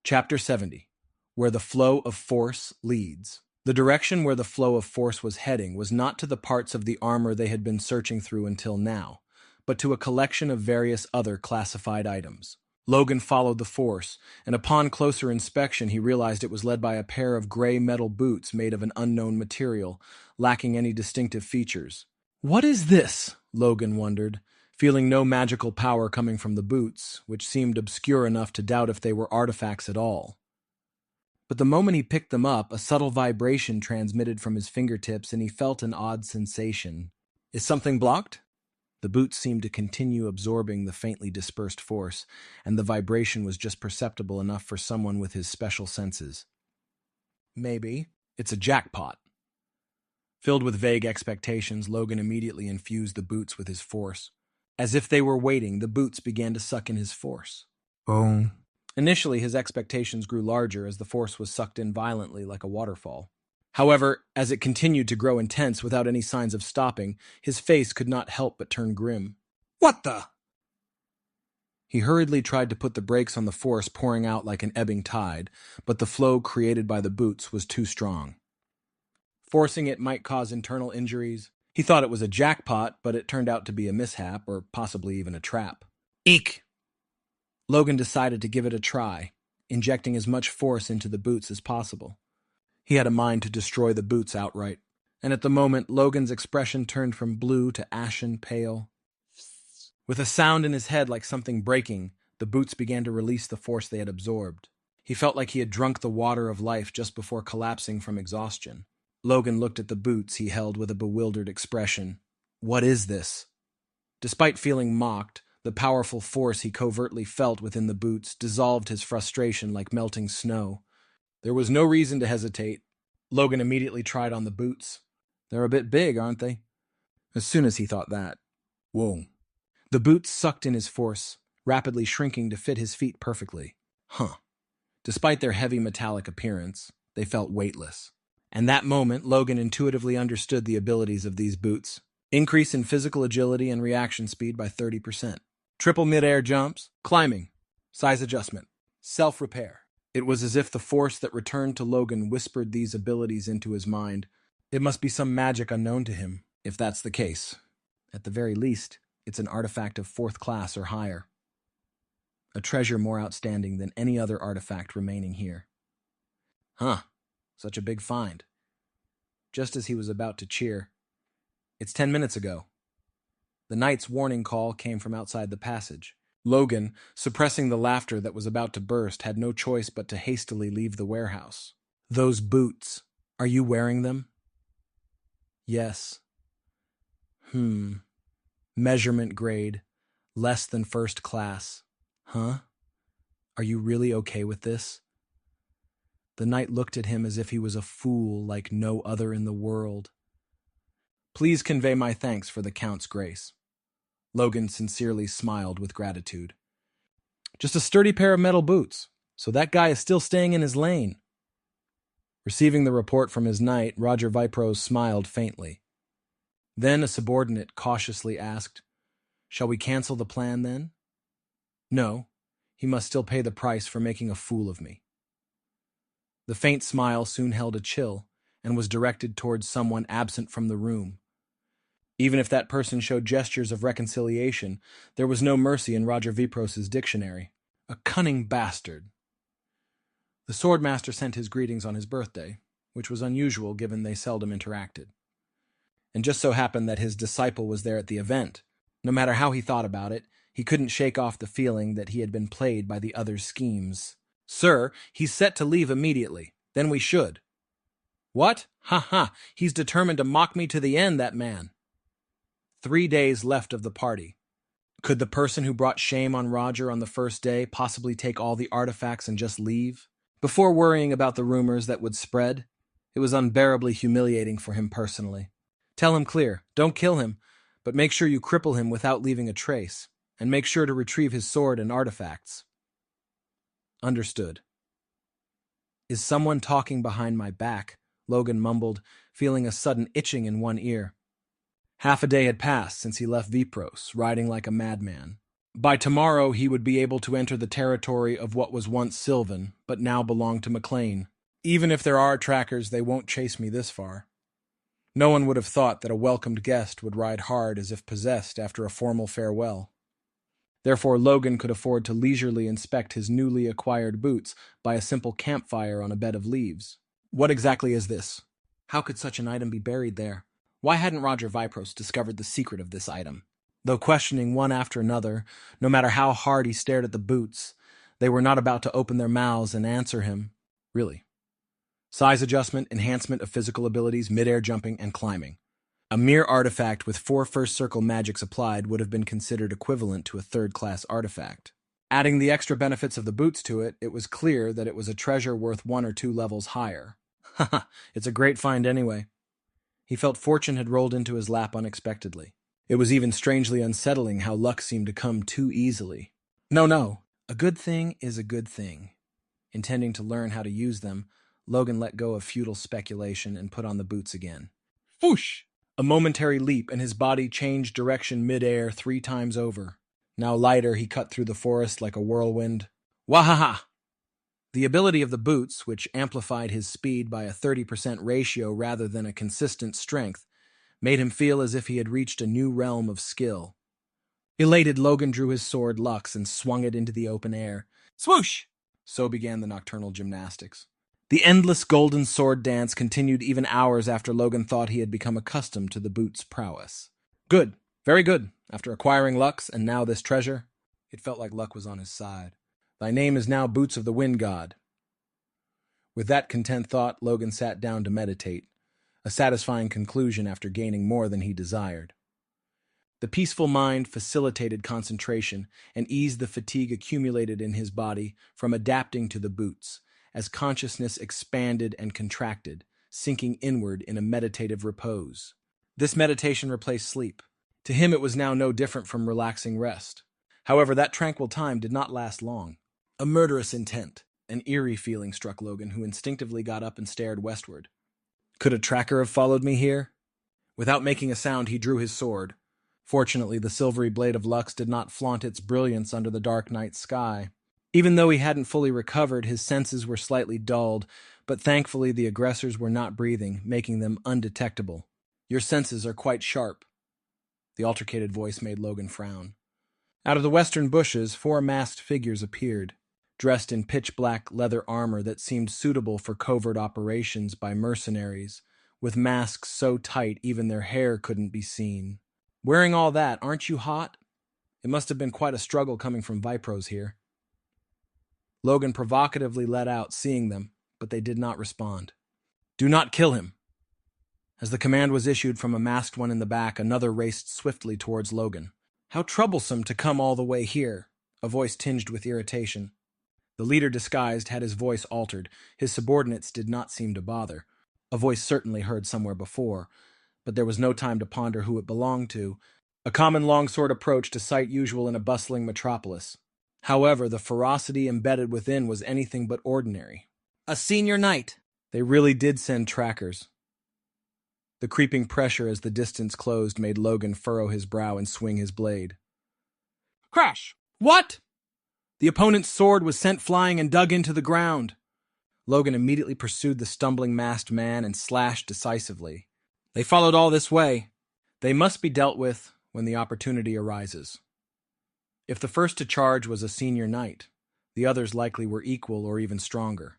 Chapter 70, Where the Flow of Force Leads. The direction where the flow of force was heading was not to the parts of the armor they had been searching through until now, but to a collection of various other classified items. Logan followed the force, and upon closer inspection he realized it was led by a pair of gray metal boots made of an unknown material, lacking any distinctive features. What is this? Logan wondered, feeling no magical power coming from the boots, which seemed obscure enough to doubt if they were artifacts at all. But the moment he picked them up, a subtle vibration transmitted from his fingertips and he felt an odd sensation. Is something blocked? The boots seemed to continue absorbing the faintly dispersed force, and the vibration was just perceptible enough for someone with his special senses. Maybe. It's a jackpot. Filled with vague expectations, Logan immediately infused the boots with his force. As if they were waiting, the boots began to suck in his force. Oh. Initially, his expectations grew larger as the force was sucked in violently like a waterfall. However, as it continued to grow intense without any signs of stopping, his face could not help but turn grim. What the? He hurriedly tried to put the brakes on the force pouring out like an ebbing tide, but the flow created by the boots was too strong. Forcing it might cause internal injuries. He thought it was a jackpot, but it turned out to be a mishap, or possibly even a trap. Eek! Logan decided to give it a try, injecting as much force into the boots as possible. He had a mind to destroy the boots outright, and at the moment Logan's expression turned from blue to ashen pale. With a sound in his head like something breaking, the boots began to release the force they had absorbed. He felt like he had drunk the water of life just before collapsing from exhaustion. Logan looked at the boots he held with a bewildered expression. What is this? Despite feeling mocked, the powerful force he covertly felt within the boots dissolved his frustration like melting snow. There was no reason to hesitate. Logan immediately tried on the boots. They're a bit big, aren't they? As soon as he thought that. Whoa. The boots sucked in his force, rapidly shrinking to fit his feet perfectly. Despite their heavy metallic appearance, they felt weightless. And that moment, Logan intuitively understood the abilities of these boots. Increase in physical agility and reaction speed by 30%. Triple mid-air jumps, climbing, size adjustment, self-repair. It was as if the force that returned to Logan whispered these abilities into his mind. It must be some magic unknown to him, if that's the case. At the very least, it's an artifact of 4th class or higher. A treasure more outstanding than any other artifact remaining here. Such a big find. Just as he was about to cheer. It's 10 minutes ago. The knight's warning call came from outside the passage. Logan, suppressing the laughter that was about to burst, had no choice but to hastily leave the warehouse. Those boots. Are you wearing them? Yes. Measurement grade. Less than 1st class. Huh? Are you really okay with this? The knight looked at him as if he was a fool like no other in the world. Please convey my thanks for the Count's grace. Logan sincerely smiled with gratitude. Just a sturdy pair of metal boots, so that guy is still staying in his lane. Receiving the report from his knight, Roger Vipros smiled faintly. Then a subordinate cautiously asked, "Shall we cancel the plan then?" No, he must still pay the price for making a fool of me. The faint smile soon held a chill and was directed towards someone absent from the room. Even if that person showed gestures of reconciliation, there was no mercy in Roger Vipros's dictionary. A cunning bastard. The swordmaster sent his greetings on his birthday, which was unusual given they seldom interacted. And just so happened that his disciple was there at the event. No matter how he thought about it, he couldn't shake off the feeling that he had been played by the other's schemes. Sir, he's set to leave immediately. Then we should. What? He's determined to mock me to the end, that man. 3 days left of the party. Could the person who brought shame on Roger on the first day possibly take all the artifacts and just leave? Before worrying about the rumors that would spread, it was unbearably humiliating for him personally. Tell him clear, don't kill him, but make sure you cripple him without leaving a trace, and make sure to retrieve his sword and artifacts. Understood. Is someone talking behind my back? Logan mumbled, feeling a sudden itching in one ear. Half a day had passed since he left Vipros, riding like a madman. By tomorrow, he would be able to enter the territory of what was once Sylvan, but now belonged to MacLine. Even if there are trackers, they won't chase me this far. No one would have thought that a welcomed guest would ride hard as if possessed after a formal farewell. Therefore, Logan could afford to leisurely inspect his newly acquired boots by a simple campfire on a bed of leaves. What exactly is this? How could such an item be buried there? Why hadn't Roger Vipros discovered the secret of this item? Though questioning one after another, no matter how hard he stared at the boots, they were not about to open their mouths and answer him. Really. Size adjustment, enhancement of physical abilities, mid-air jumping, and climbing. A mere artifact with 4 first circle magics applied would have been considered equivalent to a third-class artifact. Adding the extra benefits of the boots to it, it was clear that it was a treasure worth 1 or 2 levels higher. Haha, it's a great find anyway. He felt fortune had rolled into his lap unexpectedly. It was even strangely unsettling how luck seemed to come too easily. No. A good thing is a good thing. Intending to learn how to use them, Logan let go of futile speculation and put on the boots again. Whoosh! A momentary leap, and his body changed direction mid-air 3 times over. Now lighter, he cut through the forest like a whirlwind. Wahaha! The ability of the boots, which amplified his speed by a 30% ratio rather than a consistent strength, made him feel as if he had reached a new realm of skill. Elated, Logan drew his sword Lux and swung it into the open air. Swoosh! So began the nocturnal gymnastics. The endless golden sword dance continued even hours after Logan thought he had become accustomed to the boot's prowess. Good, very good. After acquiring Lux and now this treasure, it felt like luck was on his side. Thy name is now Boots of the Wind God. With that content thought, Logan sat down to meditate, a satisfying conclusion after gaining more than he desired. The peaceful mind facilitated concentration and eased the fatigue accumulated in his body from adapting to the boots, as consciousness expanded and contracted, sinking inward in a meditative repose. This meditation replaced sleep. To him it was now no different from relaxing rest. However, that tranquil time did not last long. A murderous intent, an eerie feeling struck Logan, who instinctively got up and stared westward. Could a tracker have followed me here? Without making a sound, he drew his sword. Fortunately, the silvery blade of Lux did not flaunt its brilliance under the dark night sky. Even though he hadn't fully recovered, his senses were slightly dulled, but thankfully the aggressors were not breathing, making them undetectable. Your senses are quite sharp. The altercated voice made Logan frown. Out of the western bushes, 4 masked figures appeared, dressed in pitch-black leather armor that seemed suitable for covert operations by mercenaries, with masks so tight even their hair couldn't be seen. Wearing all that, aren't you hot? It must have been quite a struggle coming from Vipros here. Logan provocatively let out, seeing them, but they did not respond. Do not kill him. As the command was issued from a masked one in the back, another raced swiftly towards Logan. How troublesome to come all the way here, a voice tinged with irritation. The leader disguised had his voice altered. His subordinates did not seem to bother. A voice certainly heard somewhere before, but there was no time to ponder who it belonged to. A common longsword approach, a sight usual in a bustling metropolis. However, the ferocity embedded within was anything but ordinary. A senior knight! They really did send trackers. The creeping pressure as the distance closed made Logan furrow his brow and swing his blade. Crash! What? The opponent's sword was sent flying and dug into the ground. Logan immediately pursued the stumbling masked man and slashed decisively. They followed all this way. They must be dealt with when the opportunity arises. If the first to charge was a senior knight, the others likely were equal or even stronger.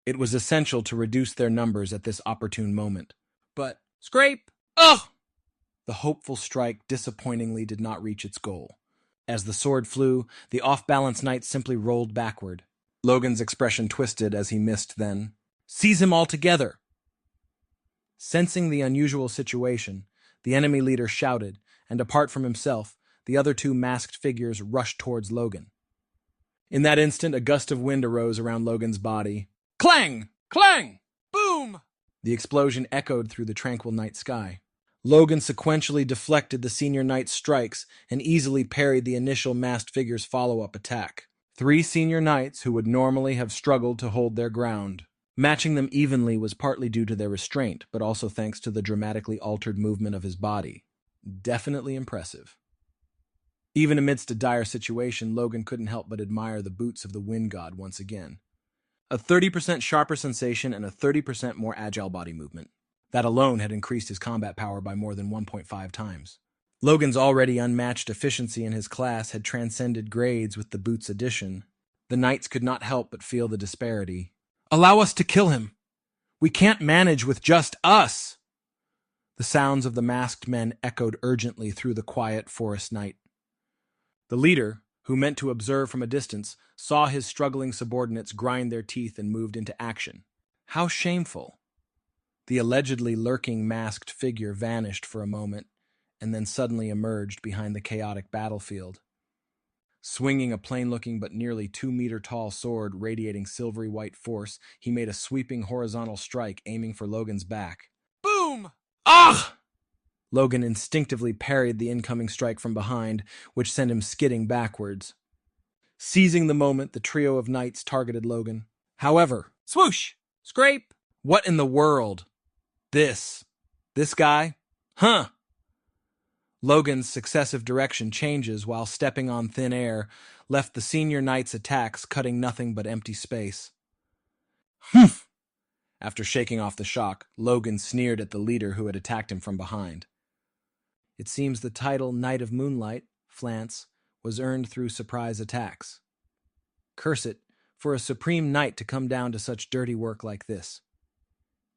It was essential to reduce their numbers at this opportune moment. But, scrape! Ugh! The hopeful strike disappointingly did not reach its goal. As the sword flew, the off-balance knight simply rolled backward. Logan's expression twisted as he missed then. Seize him altogether! Sensing the unusual situation, the enemy leader shouted, and apart from himself, the other 2 masked figures rushed towards Logan. In that instant, a gust of wind arose around Logan's body. Clang! Clang! Boom! The explosion echoed through the tranquil night sky. Logan sequentially deflected the senior knight's strikes and easily parried the initial masked figure's follow-up attack. 3 senior knights who would normally have struggled to hold their ground. Matching them evenly was partly due to their restraint, but also thanks to the dramatically altered movement of his body. Definitely impressive. Even amidst a dire situation, Logan couldn't help but admire the boots of the wind god once again. A 30% sharper sensation and a 30% more agile body movement. That alone had increased his combat power by more than 1.5 times. Logan's already unmatched efficiency in his class had transcended grades with the boots addition. The knights could not help but feel the disparity. "Allow us to kill him! We can't manage with just us!" The sounds of the masked men echoed urgently through the quiet forest night. The leader, who meant to observe from a distance, saw his struggling subordinates grind their teeth and moved into action. How shameful! The allegedly lurking masked figure vanished for a moment, and then suddenly emerged behind the chaotic battlefield. Swinging a plain-looking but nearly 2-meter-tall sword radiating silvery white force, he made a sweeping horizontal strike aiming for Logan's back. Boom! Ah! Logan instinctively parried the incoming strike from behind, which sent him skidding backwards. Seizing the moment, the trio of knights targeted Logan. However, swoosh! Scrape! What in the world? This guy? Huh! Logan's successive direction changes while stepping on thin air left the senior knight's attacks cutting nothing but empty space. Humph! After shaking off the shock, Logan sneered at the leader who had attacked him from behind. It seems the title Knight of Moonlight, Flance, was earned through surprise attacks. Curse it, for a supreme knight to come down to such dirty work like this.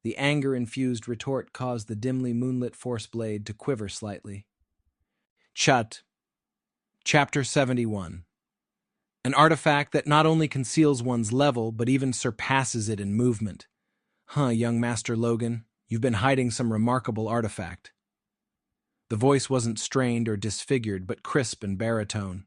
The anger-infused retort caused the dimly moonlit force blade to quiver slightly. Chut. Chapter 71. An artifact that not only conceals one's level, but even surpasses it in movement. Young Master Logan, you've been hiding some remarkable artifact. The voice wasn't strained or disfigured, but crisp and baritone.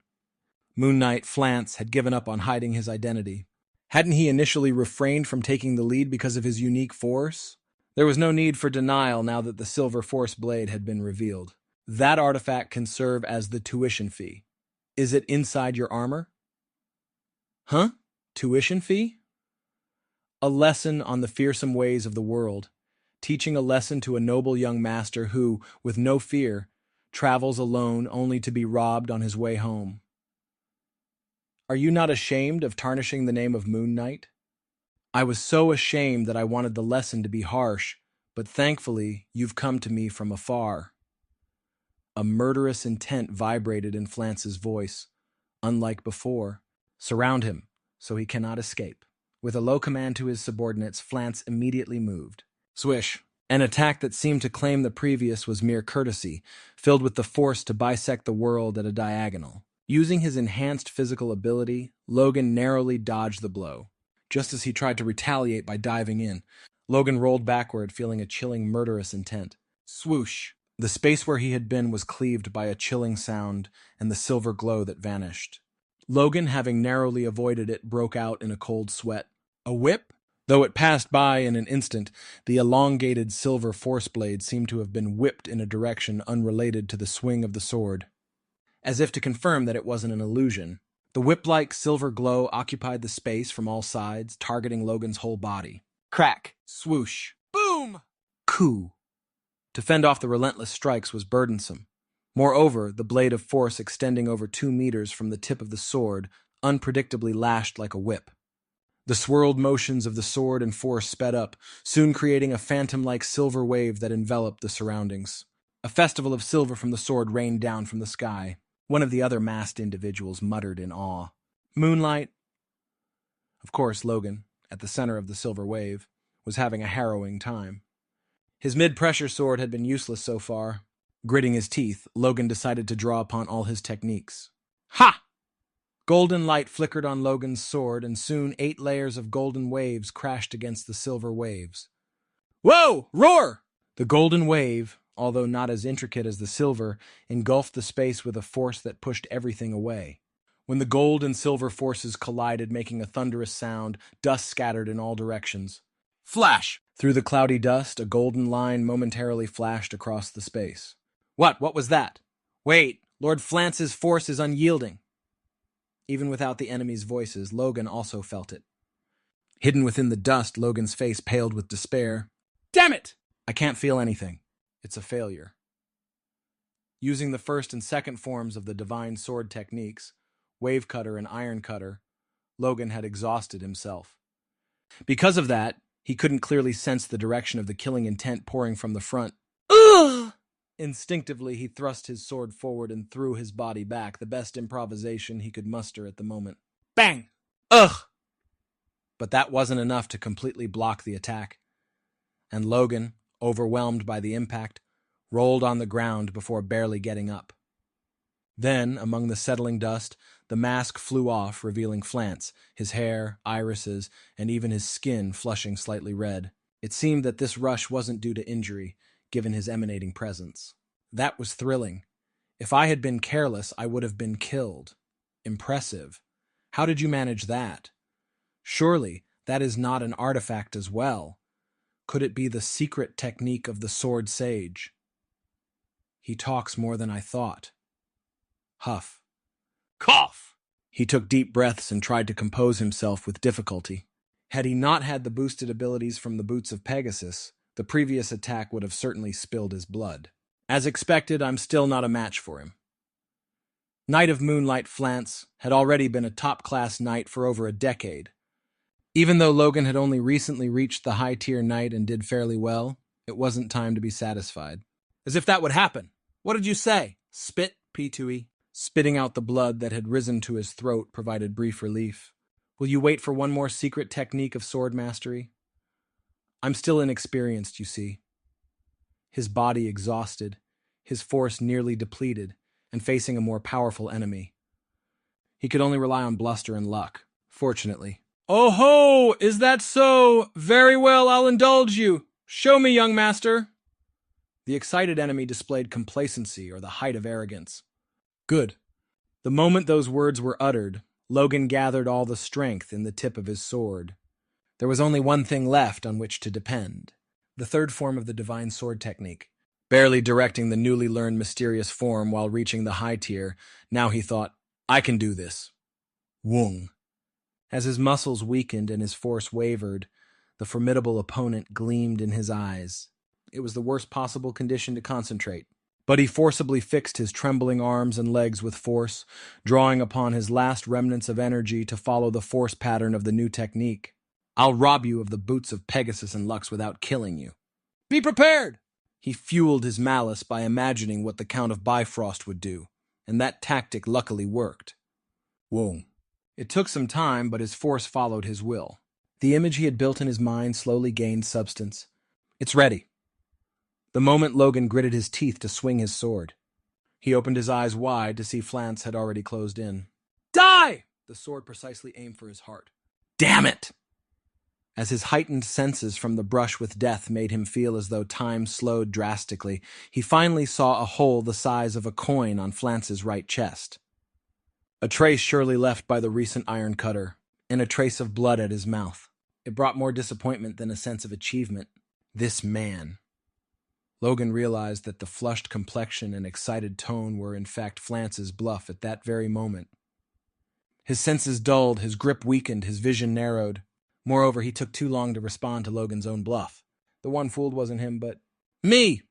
Moon Knight Flance had given up on hiding his identity. Hadn't he initially refrained from taking the lead because of his unique force? There was no need for denial now that the silver force blade had been revealed. That artifact can serve as the tuition fee. Is it inside your armor? Huh? Tuition fee? A lesson on the fearsome ways of the world, teaching a lesson to a noble young master who, with no fear, travels alone only to be robbed on his way home. Are you not ashamed of tarnishing the name of Moon Knight? I was so ashamed that I wanted the lesson to be harsh, but thankfully you've come to me from afar. A murderous intent vibrated in Flance's voice. Unlike before, surround him, so he cannot escape. With a low command to his subordinates, Flance immediately moved. Swish! An attack that seemed to claim the previous was mere courtesy, filled with the force to bisect the world at a diagonal. Using his enhanced physical ability, Logan narrowly dodged the blow. Just as he tried to retaliate by diving in, Logan rolled backward, feeling a chilling, murderous intent. Swoosh! The space where he had been was cleaved by a chilling sound and the silver glow that vanished. Logan, having narrowly avoided it, broke out in a cold sweat. A whip? Though it passed by in an instant, the elongated silver force blade seemed to have been whipped in a direction unrelated to the swing of the sword. As if to confirm that it wasn't an illusion, the whip-like silver glow occupied the space from all sides, targeting Logan's whole body. Crack! Swoosh! Boom! Coo! To fend off the relentless strikes was burdensome. Moreover, the blade of force extending over 2 meters from the tip of the sword unpredictably lashed like a whip. The swirled motions of the sword and force sped up, soon creating a phantom-like silver wave that enveloped the surroundings. A festival of silver from the sword rained down from the sky. One of the other masked individuals muttered in awe. Moonlight? Of course, Logan, at the center of the silver wave, was having a harrowing time. His mid-pressure sword had been useless so far. Gritting his teeth, Logan decided to draw upon all his techniques. Ha! Golden light flickered on Logan's sword, and soon 8 layers of golden waves crashed against the silver waves. Whoa! Roar! The golden wave, although not as intricate as the silver, engulfed the space with a force that pushed everything away. When the gold and silver forces collided, making a thunderous sound, dust scattered in all directions. Flash! Through the cloudy dust, a golden line momentarily flashed across the space. What was that? Wait, Lord Flance's force is unyielding. Even without the enemy's voices, Logan also felt it. Hidden within the dust, Logan's face paled with despair. Damn it! I can't feel anything. It's a failure. Using the first and second forms of the divine sword techniques, wave cutter and iron cutter, Logan had exhausted himself. Because of that, he couldn't clearly sense the direction of the killing intent pouring from the front. Ugh! Instinctively, he thrust his sword forward and threw his body back, the best improvisation he could muster at the moment. Bang! Ugh! But that wasn't enough to completely block the attack, and Logan, overwhelmed by the impact, rolled on the ground before barely getting up. Then, among the settling dust, the mask flew off, revealing Flance, his hair, irises, and even his skin flushing slightly red. It seemed that this rush wasn't due to injury, given his emanating presence. That was thrilling. If I had been careless, I would have been killed. Impressive. How did you manage that? Surely, that is not an artifact as well. Could it be the secret technique of the sword sage? He talks more than I thought. Huff. Cough! He took deep breaths and tried to compose himself with difficulty. Had he not had the boosted abilities from the Boots of Pegasus, the previous attack would have certainly spilled his blood. As expected, I'm still not a match for him. Knight of Moonlight Flance had already been a top-class knight for over a decade. Even though Logan had only recently reached the high-tier knight and did fairly well, it wasn't time to be satisfied. As if that would happen. What did you say? Spit, P2E. Spitting out the blood that had risen to his throat provided brief relief. Will you wait for one more secret technique of sword mastery? I'm still inexperienced, you see. His body exhausted, his force nearly depleted, and facing a more powerful enemy. He could only rely on bluster and luck, fortunately. Oh ho! Is that so? Very well, I'll indulge you. Show me, young master. The excited enemy displayed complacency or the height of arrogance. Good. The moment those words were uttered, Logan gathered all the strength in the tip of his sword. There was only one thing left on which to depend. The third form of the divine sword technique. Barely directing the newly learned mysterious form while reaching the high tier, now he thought, I can do this. Wung. As his muscles weakened and his force wavered, the formidable opponent gleamed in his eyes. It was the worst possible condition to concentrate. But he forcibly fixed his trembling arms and legs with force, drawing upon his last remnants of energy to follow the force pattern of the new technique. I'll rob you of the Boots of Pegasus and Lux without killing you. Be prepared! He fueled his malice by imagining what the Count of Bifrost would do, and that tactic luckily worked. Whoa. It took some time, but his force followed his will. The image he had built in his mind slowly gained substance. It's ready. The moment Logan gritted his teeth to swing his sword. He opened his eyes wide to see Flance had already closed in. Die! The sword precisely aimed for his heart. Damn it! As his heightened senses from the brush with death made him feel as though time slowed drastically, he finally saw a hole the size of a coin on Flance's right chest. A trace surely left by the recent iron cutter, and a trace of blood at his mouth. It brought more disappointment than a sense of achievement. This man. Logan realized that the flushed complexion and excited tone were in fact Flance's bluff at that very moment. His senses dulled, his grip weakened, his vision narrowed. Moreover, he took too long to respond to Logan's own bluff. The one fooled wasn't him, but me!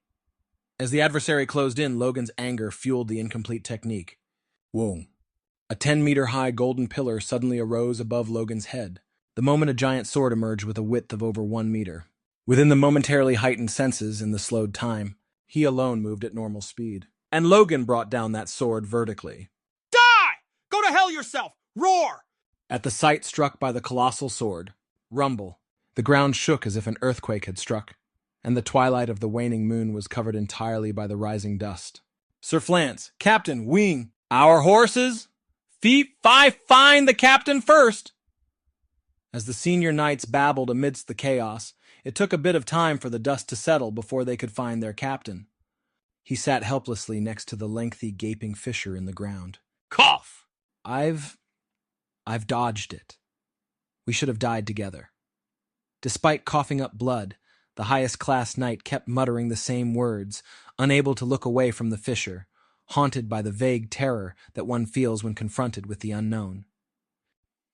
As the adversary closed in, Logan's anger fueled the incomplete technique. Whoa. A 10-meter-high golden pillar suddenly arose above Logan's head. The moment a giant sword emerged with a width of over 1 meter. Within the momentarily heightened senses in the slowed time, he alone moved at normal speed. And Logan brought down that sword vertically. Die! Go to hell yourself! Roar! At the sight struck by the colossal sword, rumble. The ground shook as if an earthquake had struck, and the twilight of the waning moon was covered entirely by the rising dust. Sir Flance, Captain, wing, our horses! Find the captain first! As the senior knights babbled amidst the chaos, it took a bit of time for the dust to settle before they could find their captain. He sat helplessly next to the lengthy, gaping fissure in the ground. Cough! I've dodged it. We should have died together. Despite coughing up blood, the highest-class knight kept muttering the same words, unable to look away from the fissure, haunted by the vague terror that one feels when confronted with the unknown.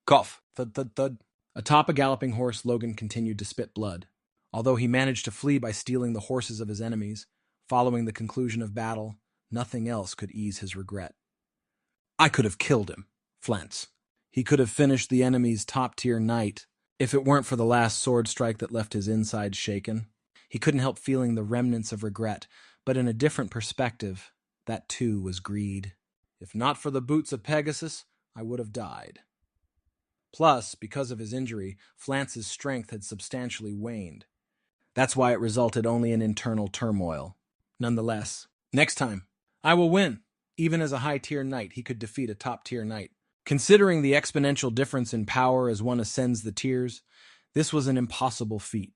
Cough! Thud, thud, thud. Atop a galloping horse, Logan continued to spit blood. Although he managed to flee by stealing the horses of his enemies, following the conclusion of battle, Nothing else could ease his regret. I could have killed him, Flens. He could have finished the enemy's top-tier knight if it weren't for the last sword strike that left his insides shaken. He couldn't help feeling the remnants of regret, but in a different perspective, that too was greed. If not for the boots of Pegasus, I would have died. Plus, because of his injury, Flance's strength had substantially waned. That's why it resulted only in internal turmoil. Nonetheless, next time, I will win. Even as a high-tier knight, he could defeat a top-tier knight. Considering the exponential difference in power as one ascends the tiers, this was an impossible feat.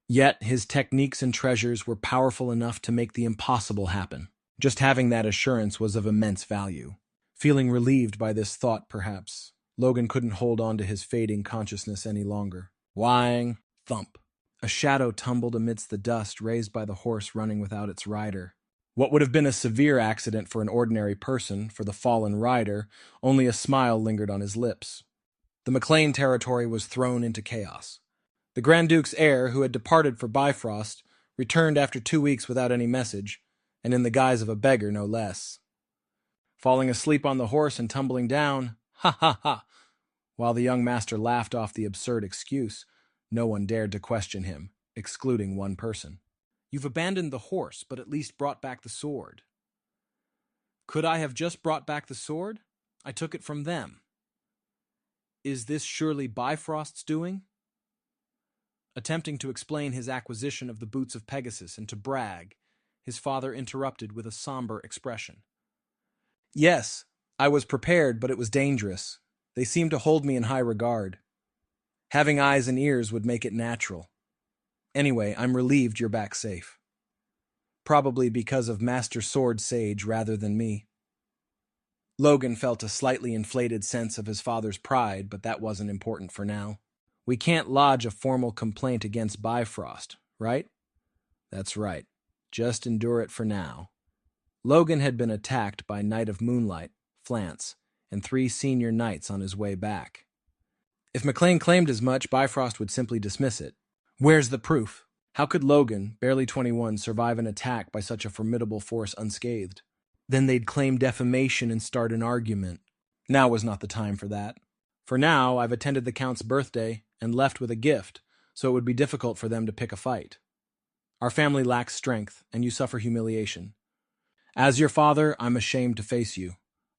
Yet, his techniques and treasures were powerful enough to make the impossible happen. Just having that assurance was of immense value. Feeling relieved by this thought, perhaps, Logan couldn't hold on to his fading consciousness any longer. Whang! Thump! A shadow tumbled amidst the dust raised by the horse running without its rider. What would have been a severe accident for an ordinary person, for the fallen rider, only a smile lingered on his lips. The MacLine territory was thrown into chaos. The Grand Duke's heir, who had departed for Bifrost, returned after 2 weeks without any message, and in the guise of a beggar, no less. Falling asleep on the horse and tumbling down, ha ha ha! While the young master laughed off the absurd excuse, no one dared to question him, excluding one person. You've abandoned the horse, but at least brought back the sword. Could I have just brought back the sword? I took it from them. Is this surely Bifrost's doing? Attempting to explain his acquisition of the boots of Pegasus and to brag, his father interrupted with a somber expression. Yes, I was prepared, but it was dangerous. They seemed to hold me in high regard. Having eyes and ears would make it natural. Anyway, I'm relieved you're back safe. Probably because of Master Sword Sage rather than me. Logan felt a slightly inflated sense of his father's pride, but that wasn't important for now. We can't lodge a formal complaint against Bifrost, right? That's right. Just endure it for now. Logan had been attacked by Knight of Moonlight, Flance, and 3 senior knights on his way back. If MacLine claimed as much, Bifrost would simply dismiss it. Where's the proof? How could Logan, barely 21, survive an attack by such a formidable force unscathed? Then they'd claim defamation and start an argument. Now was not the time for that. For now, I've attended the Count's birthday and left with a gift, so it would be difficult for them to pick a fight. Our family lacks strength, and you suffer humiliation. As your father, I'm ashamed to face you.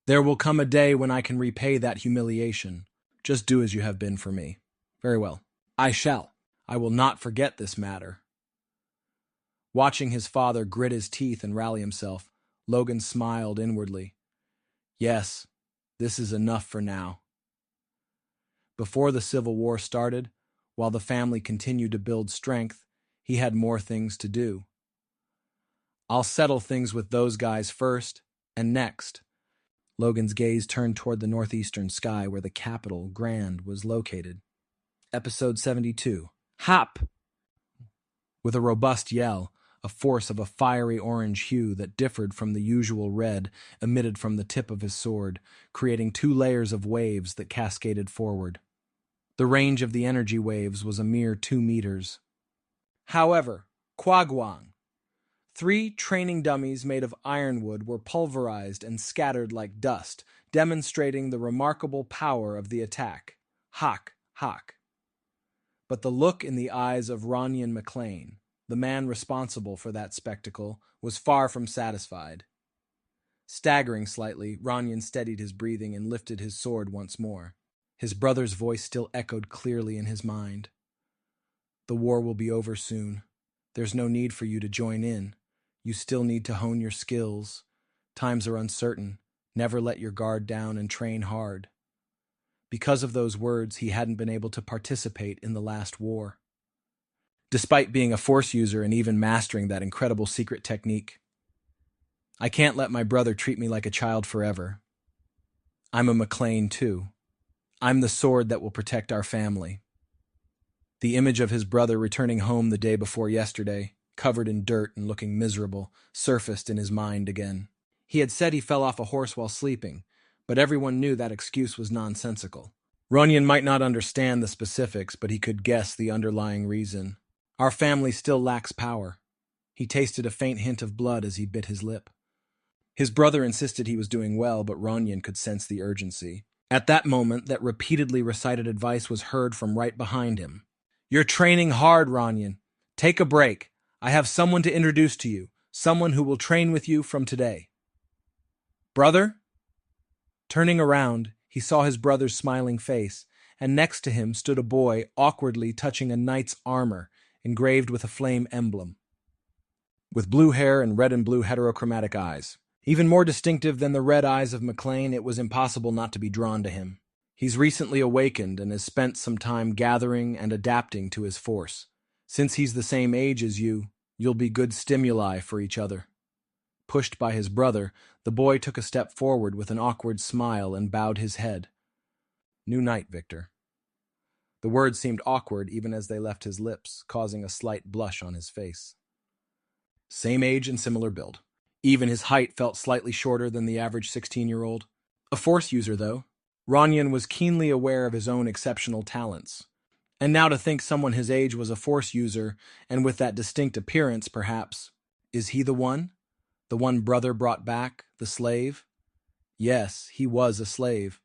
There will come a day when I can repay that humiliation. Just do as you have been for me. Very well. I shall. I will not forget this matter. Watching his father grit his teeth and rally himself, Logan smiled inwardly. Yes, this is enough for now. Before the Civil War started, while the family continued to build strength, he had more things to do. I'll settle things with those guys first, and next. Logan's gaze turned toward the northeastern sky where the capital, Grand, was located. Episode 72. Hop! With a robust yell, a force of a fiery orange hue that differed from the usual red emitted from the tip of his sword, creating 2 layers of waves that cascaded forward. The range of the energy waves was a mere 2 meters. However, Quaguang, 3 training dummies made of ironwood were pulverized and scattered like dust, demonstrating the remarkable power of the attack. Hock, hock. But the look in the eyes of Logan MacLine, the man responsible for that spectacle, was far from satisfied. Staggering slightly, Logan steadied his breathing and lifted his sword once more. His brother's voice still echoed clearly in his mind. The war will be over soon. There's no need for you to join in. You still need to hone your skills. Times are uncertain. Never let your guard down and train hard. Because of those words, he hadn't been able to participate in the last war. Despite being a force user and even mastering that incredible secret technique, I can't let my brother treat me like a child forever. I'm a MacLine too. I'm the sword that will protect our family. The image of his brother returning home the day before yesterday, covered in dirt and looking miserable, surfaced in his mind again. He had said he fell off a horse while sleeping, but everyone knew that excuse was nonsensical. Logan might not understand the specifics, but he could guess the underlying reason. Our family still lacks power. He tasted a faint hint of blood as he bit his lip. His brother insisted he was doing well, but Ronyan could sense the urgency. At that moment, that repeatedly recited advice was heard from right behind him. "You're training hard, Ronyan. Take a break. I have someone to introduce to you, someone who will train with you from today." "Brother?" Turning around, he saw his brother's smiling face, and next to him stood a boy awkwardly touching a knight's armor engraved with a flame emblem, with blue hair and red and blue heterochromatic eyes. Even more distinctive than the red eyes of MacLine, it was impossible not to be drawn to him. He's recently awakened and has spent some time gathering and adapting to his force. Since he's the same age as you, you'll be good stimuli for each other. Pushed by his brother, the boy took a step forward with an awkward smile and bowed his head. "New night, Victor." The words seemed awkward even as they left his lips, causing a slight blush on his face. Same age and similar build. Even his height felt slightly shorter than the average 16-year-old. A force user, though. Ronyan was keenly aware of his own exceptional talents. And now to think someone his age was a force user, and with that distinct appearance, perhaps. Is he the one? The one brother brought back, the slave? Yes, he was a slave.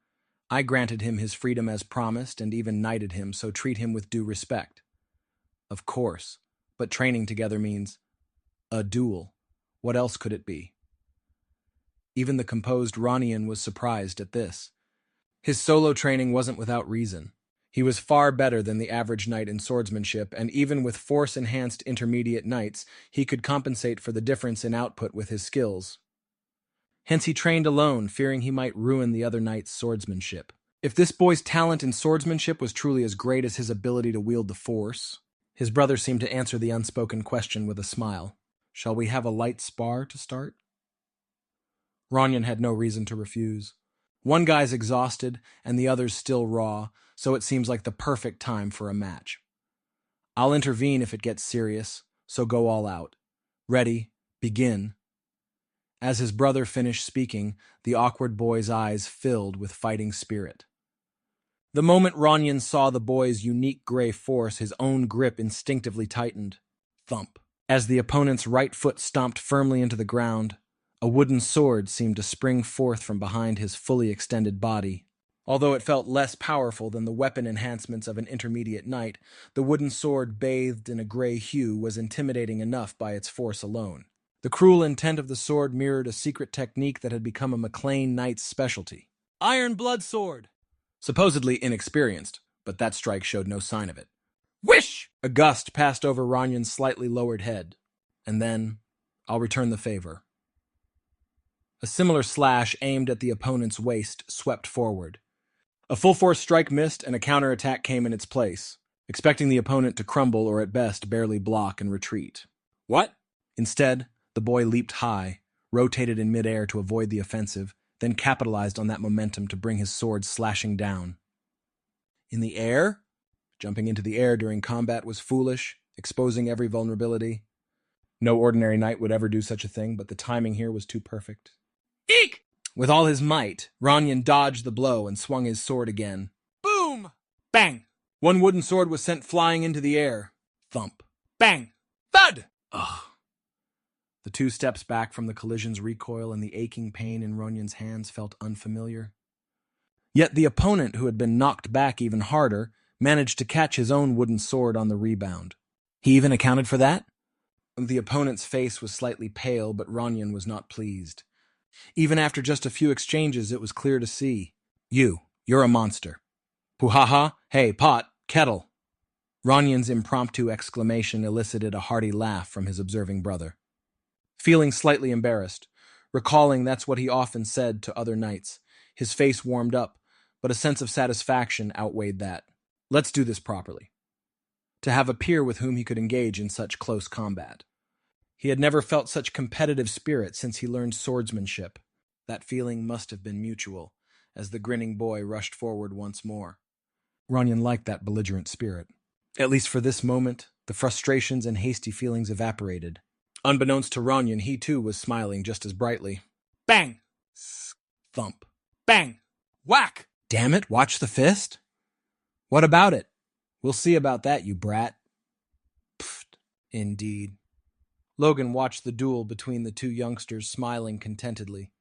I granted him his freedom as promised and even knighted him, so treat him with due respect. Of course, but training together means a duel. What else could it be? Even the composed Ronyan was surprised at this. His solo training wasn't without reason. He was far better than the average knight in swordsmanship, and even with force-enhanced intermediate knights, he could compensate for the difference in output with his skills. Hence he trained alone, fearing he might ruin the other knight's swordsmanship. If this boy's talent in swordsmanship was truly as great as his ability to wield the force, his brother seemed to answer the unspoken question with a smile. "Shall we have a light spar to start?" Ronyan had no reason to refuse. One guy's exhausted, and the other's still raw, so it seems like the perfect time for a match. I'll intervene if it gets serious, so go all out. Ready, begin. As his brother finished speaking, the awkward boy's eyes filled with fighting spirit. The moment Ronyan saw the boy's unique gray force, his own grip instinctively tightened. Thump. As the opponent's right foot stomped firmly into the ground, a wooden sword seemed to spring forth from behind his fully extended body. Although it felt less powerful than the weapon enhancements of an intermediate knight, the wooden sword bathed in a gray hue was intimidating enough by its force alone. The cruel intent of the sword mirrored a secret technique that had become a MacLine knight's specialty. Iron blood sword! Supposedly inexperienced, but that strike showed no sign of it. Whish! A gust passed over Ronyan's slightly lowered head. And then, I'll return the favor. A similar slash aimed at the opponent's waist swept forward. A full-force strike missed, and a counterattack came in its place, expecting the opponent to crumble or at best barely block and retreat. What? Instead, the boy leaped high, rotated in midair to avoid the offensive, then capitalized on that momentum to bring his sword slashing down. In the air? Jumping into the air during combat was foolish, exposing every vulnerability. No ordinary knight would ever do such a thing, but the timing here was too perfect. Eek! With all his might, Ronyan dodged the blow and swung his sword again. Boom! Bang! One wooden sword was sent flying into the air. Thump. Bang! Thud! Ugh. The 2 steps back from the collision's recoil and the aching pain in Ronyan's hands felt unfamiliar. Yet the opponent, who had been knocked back even harder, managed to catch his own wooden sword on the rebound. He even accounted for that? The opponent's face was slightly pale, but Ronyan was not pleased. Even after just a few exchanges, it was clear to see. You're a monster. Puhaha, hey, pot, kettle. Ronyan's impromptu exclamation elicited a hearty laugh from his observing brother. Feeling slightly embarrassed, recalling that's what he often said to other knights, his face warmed up, but a sense of satisfaction outweighed that. Let's do this properly. To have a peer with whom he could engage in such close combat. He had never felt such competitive spirit since he learned swordsmanship. That feeling must have been mutual, as the grinning boy rushed forward once more. Ronyan liked that belligerent spirit. At least for this moment, the frustrations and hasty feelings evaporated. Unbeknownst to Ronyan, he too was smiling just as brightly. Bang! Thump. Bang! Whack! Damn it, watch the fist? What about it? We'll see about that, you brat. Pfft, indeed. Logan watched the duel between the two youngsters, smiling contentedly.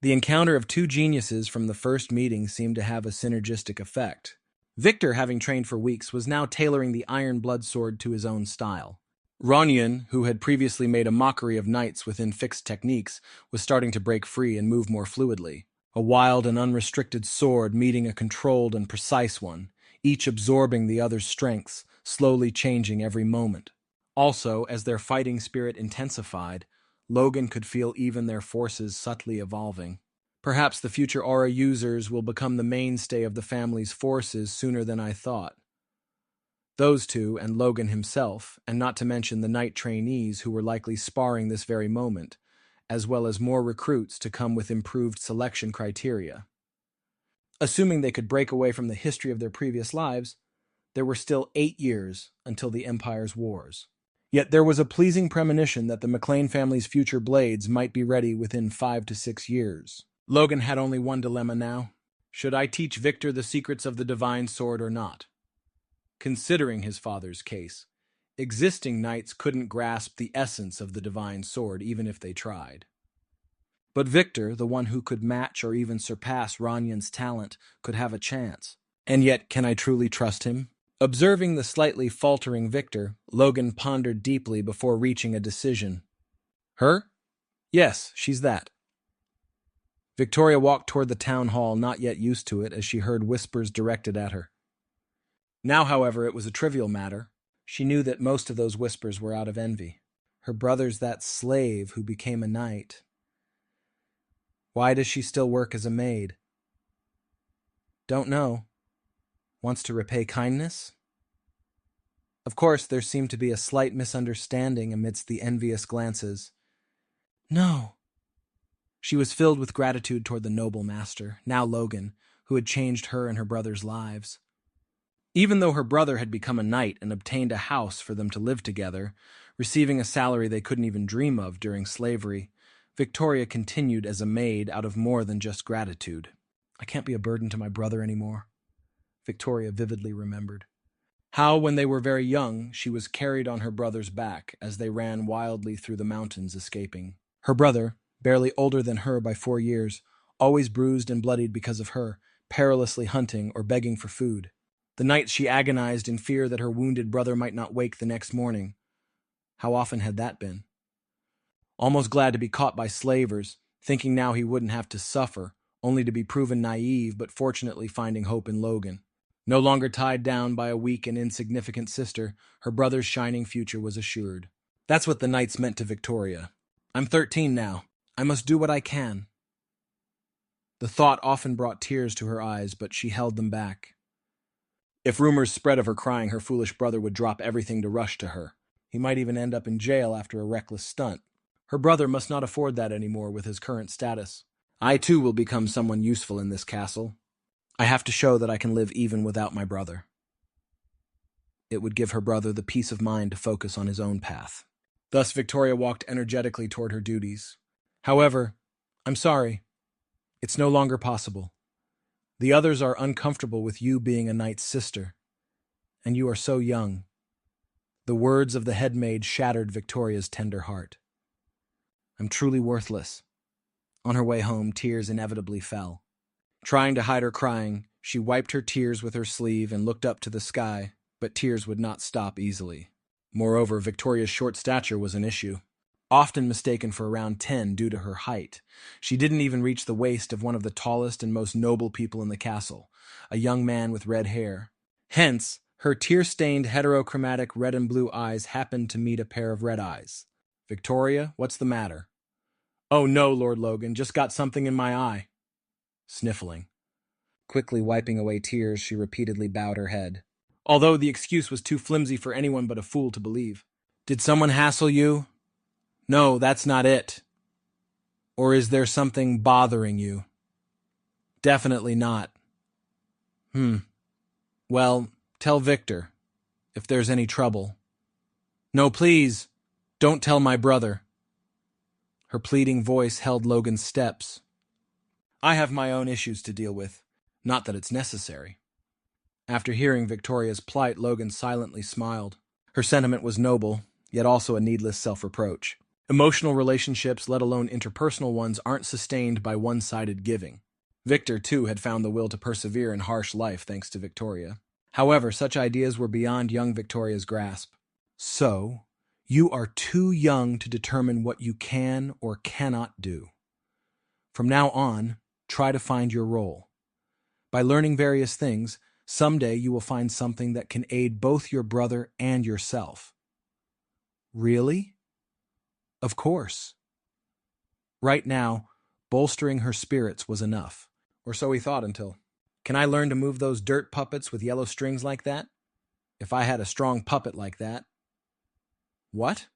The encounter of two geniuses from the first meeting seemed to have a synergistic effect. Victor, having trained for weeks, was now tailoring the iron blood sword to his own style. Ronyan, who had previously made a mockery of knights within fixed techniques, was starting to break free and move more fluidly. A wild and unrestricted sword meeting a controlled and precise one, each absorbing the other's strengths, slowly changing every moment. Also, as their fighting spirit intensified, Logan could feel even their forces subtly evolving. Perhaps the future aura users will become the mainstay of the family's forces sooner than I thought. Those two, and Logan himself, and not to mention the knight trainees who were likely sparring this very moment, as well as more recruits to come with improved selection criteria. Assuming they could break away from the history of their previous lives, there were still 8 years until the Empire's wars. Yet there was a pleasing premonition that the MacLine family's future blades might be ready within 5 to 6 years. Logan had only one dilemma now. Should I teach Victor the secrets of the divine sword or not? Considering his father's case, existing knights couldn't grasp the essence of the divine sword even if they tried. But Victor, the one who could match or even surpass Ronyan's talent, could have a chance. And yet, can I truly trust him? Observing the slightly faltering Victor, Logan pondered deeply before reaching a decision. Her? Yes, she's that. Victoria walked toward the town hall, not yet used to it, as she heard whispers directed at her. Now, however, it was a trivial matter. She knew that most of those whispers were out of envy. Her brother's that slave who became a knight. Why does she still work as a maid? Don't know. Wants to repay kindness? Of course, there seemed to be a slight misunderstanding amidst the envious glances. No. She was filled with gratitude toward the noble master, now Logan, who had changed her and her brother's lives. Even though her brother had become a knight and obtained a house for them to live together, receiving a salary they couldn't even dream of during slavery, Victoria continued as a maid out of more than just gratitude. I can't be a burden to my brother anymore, Victoria vividly remembered. How, when they were very young, she was carried on her brother's back as they ran wildly through the mountains, escaping. Her brother, barely older than her by 4 years, always bruised and bloodied because of her, perilously hunting or begging for food. The nights she agonized in fear that her wounded brother might not wake the next morning. How often had that been? Almost glad to be caught by slavers, thinking now he wouldn't have to suffer, only to be proven naive, but fortunately finding hope in Logan. No longer tied down by a weak and insignificant sister, her brother's shining future was assured. That's what the knights meant to Victoria. I'm 13 now. I must do what I can. The thought often brought tears to her eyes, but she held them back. If rumors spread of her crying, her foolish brother would drop everything to rush to her. He might even end up in jail after a reckless stunt. Her brother must not afford that anymore with his current status. I too will become someone useful in this castle. I have to show that I can live even without my brother. It would give her brother the peace of mind to focus on his own path. Thus Victoria walked energetically toward her duties. However, I'm sorry. It's no longer possible. The others are uncomfortable with you being a knight's sister, and you are so young. The words of the head maid shattered Victoria's tender heart. I'm truly worthless. On her way home, tears inevitably fell. Trying to hide her crying, she wiped her tears with her sleeve and looked up to the sky, but tears would not stop easily. Moreover, Victoria's short stature was an issue. Often mistaken for around 10 due to her height. She didn't even reach the waist of one of the tallest and most noble people in the castle, a young man with red hair. Hence, her tear-stained heterochromatic red and blue eyes happened to meet a pair of red eyes. Victoria, what's the matter? Oh no, Lord Logan, just got something in my eye. Sniffling. Quickly wiping away tears, she repeatedly bowed her head. Although the excuse was too flimsy for anyone but a fool to believe. Did someone hassle you? No, that's not it. Or is there something bothering you? Definitely not. Well, tell Victor, if there's any trouble. No, please, don't tell my brother. Her pleading voice held Logan's steps. I have my own issues to deal with, not that it's necessary. After hearing Victoria's plight, Logan silently smiled. Her sentiment was noble, yet also a needless self-reproach. Emotional relationships, let alone interpersonal ones, aren't sustained by one-sided giving. Victor, too, had found the will to persevere in harsh life thanks to Victoria. However, such ideas were beyond young Victoria's grasp. So, you are too young to determine what you can or cannot do. From now on, try to find your role. By learning various things, someday you will find something that can aid both your brother and yourself. Really? Of course. Right now, bolstering her spirits was enough. Or so he thought until, can I learn to move those dirt puppets with yellow strings like that? If I had a strong puppet like that. What?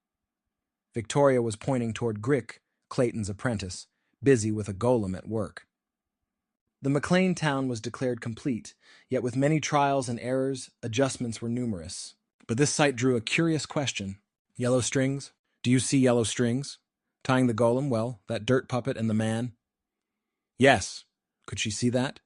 Victoria was pointing toward Grick, Clayton's apprentice, busy with a golem at work. The MacLine town was declared complete, yet with many trials and errors, adjustments were numerous. But this sight drew a curious question. Yellow strings? Do you see yellow strings? Tying the golem, well, that dirt puppet and the man? Yes. Could she see that?